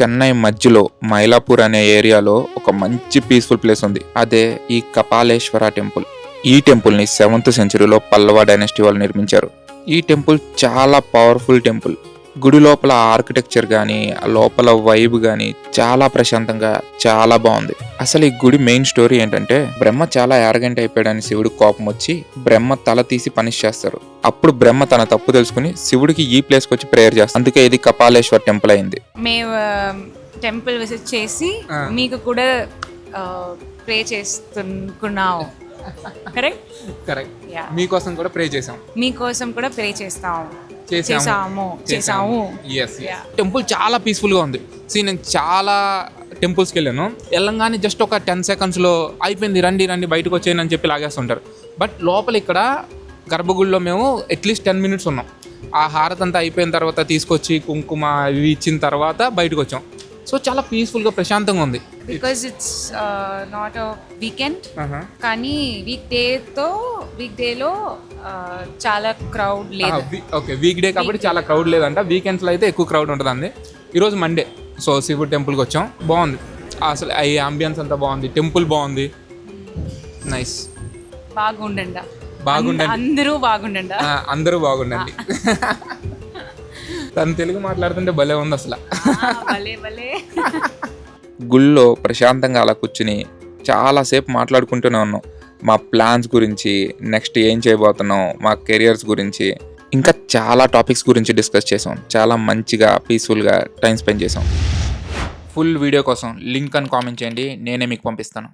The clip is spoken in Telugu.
చెన్నై మధ్యలో మైలాపూర్ అనే ఏరియాలో ఒక మంచి పీస్ఫుల్ ప్లేస్ ఉంది. అదే ఈ కపాలేశ్వర టెంపుల్. ఈ టెంపుల్ని 7th సెంచరీలో పల్లవ డైనస్టీ వాళ్ళు నిర్మించారు. ఈ టెంపుల్ చాలా పవర్ఫుల్ టెంపుల్. గుడి లోపల ఆర్కిటెక్చర్ కానీ లోపల వైబ్ కానీ చాలా ప్రశాంతంగా చాలా బాగుంది. అసలు ఈ గుడి మెయిన్ స్టోరీ ఏంటంటే, బ్రహ్మ చాలా యారగెంట్ అయిపోయాడని శివుడికి కోపం వచ్చి బ్రహ్మ తల తీసి పనిష్ చేస్తారు. అప్పుడు బ్రహ్మ తన తప్పు తెలుసుకుని శివుడికి ఈ ప్లేస్కి వచ్చి ప్రేయర్ చేస్తారు. అందుకే ఇది కపాలేశ్వర్ టెంపుల్ అయింది. మేము టెంపుల్ విజిట్ చేసి మీకు కూడా ప్రే చేస్తున్నాం. కరెక్ట్. మీకోసం కూడా ప్రే చేసాం. మీకోసం కూడా ప్రే చేస్తాము. టెంపుల్ చాలా పీస్ఫుల్ గా ఉంది. నేను చాలా టెంపుల్స్కి వెళ్ళాను. వెళ్ళంగానే జస్ట్ ఒక 10 secondsలో అయిపోయింది, రండి రండి బయటకు వచ్చేయని అని చెప్పి లాగేస్తుంటారు. బట్ లోపల ఇక్కడ గర్భగుడిలో మేము అట్లీస్ట్ 10 minutes ఉన్నాం. ఆ హారతి అంతా అయిపోయిన తర్వాత తీసుకొచ్చి కుంకుమ ఇవి ఇచ్చిన తర్వాత బయటకు వచ్చాం. సో చాలా పీస్ఫుల్గా ప్రశాంతంగా ఉంది. Because it's not a weekend, కానీ వీక్ డేలో చాలా క్రౌడ్ లేదు. ఓకే, వీక్ డే కాబట్టి చాలా క్రౌడ్ లేదంట. వీకెండ్స్లో అయితే ఎక్కువ క్రౌడ్ ఉంటుందండి. ఈరోజు మండే, సో శివుడు టెంపుల్కి వచ్చాం. బాగుంది అసలు, ఈ అంబియన్స్ అంతా బాగుంది, టెంపుల్ బాగుంది, నైస్. బాగుండండి, అందరూ బాగుండండి. తను తెలుగు మాట్లాడుతుంటే భలే ఉంది అసలు. గుళ్ళో ప్రశాంతంగా అలా కూర్చుని చాలాసేపు మాట్లాడుకుంటూనే ఉన్నాం. మా ప్లాన్స్ గురించి, నెక్స్ట్ ఏం చేయబోతున్నాం, మా కెరియర్స్ గురించి, ఇంకా చాలా టాపిక్స్ గురించి డిస్కస్ చేసాం. చాలా మంచిగా పీస్ఫుల్గా టైం స్పెండ్ చేసాం. ఫుల్ వీడియో కోసం లింక్ అని కామెంట్ చేయండి, నేనే మీకు పంపిస్తాను.